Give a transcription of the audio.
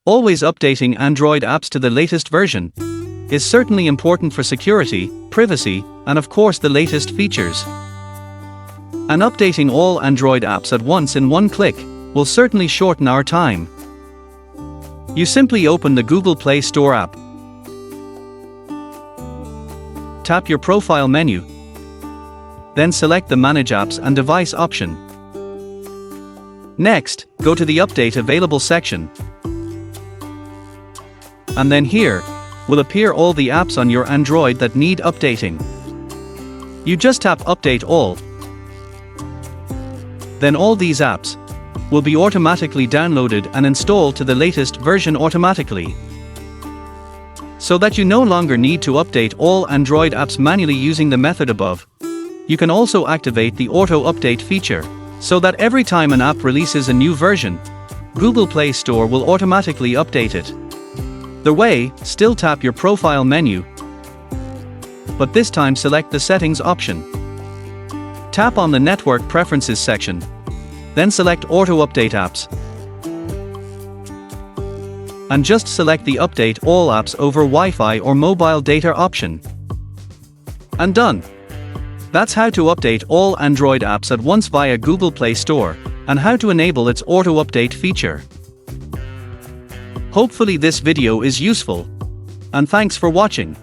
Always updating Android apps to the latest version is certainly important for security, privacy, and of course the latest features. And updating all Android apps at once in one click will certainly shorten our time. You simply open the Google Play Store app. Tap your profile menu. Then select the Manage Apps and Device option. Next, go to the Update Available section. And then here will appear all the apps on your Android that need updating. You just tap Update All. Then all these apps will be automatically downloaded and installed to the latest version automatically, so that you no longer need to update all Android apps manually using the method above. You can also activate the auto update feature, so that every time an app releases a new version, Google Play Store will automatically update it. The way, still tap your profile menu, but this time select the Settings option. Tap on the Network Preferences section. Then select Auto Update Apps. And just select the Update All Apps over Wi-Fi or Mobile Data option. And done. That's how to update all Android apps at once via Google Play Store, and how to enable its auto update feature. Hopefully this video is useful. And thanks for watching.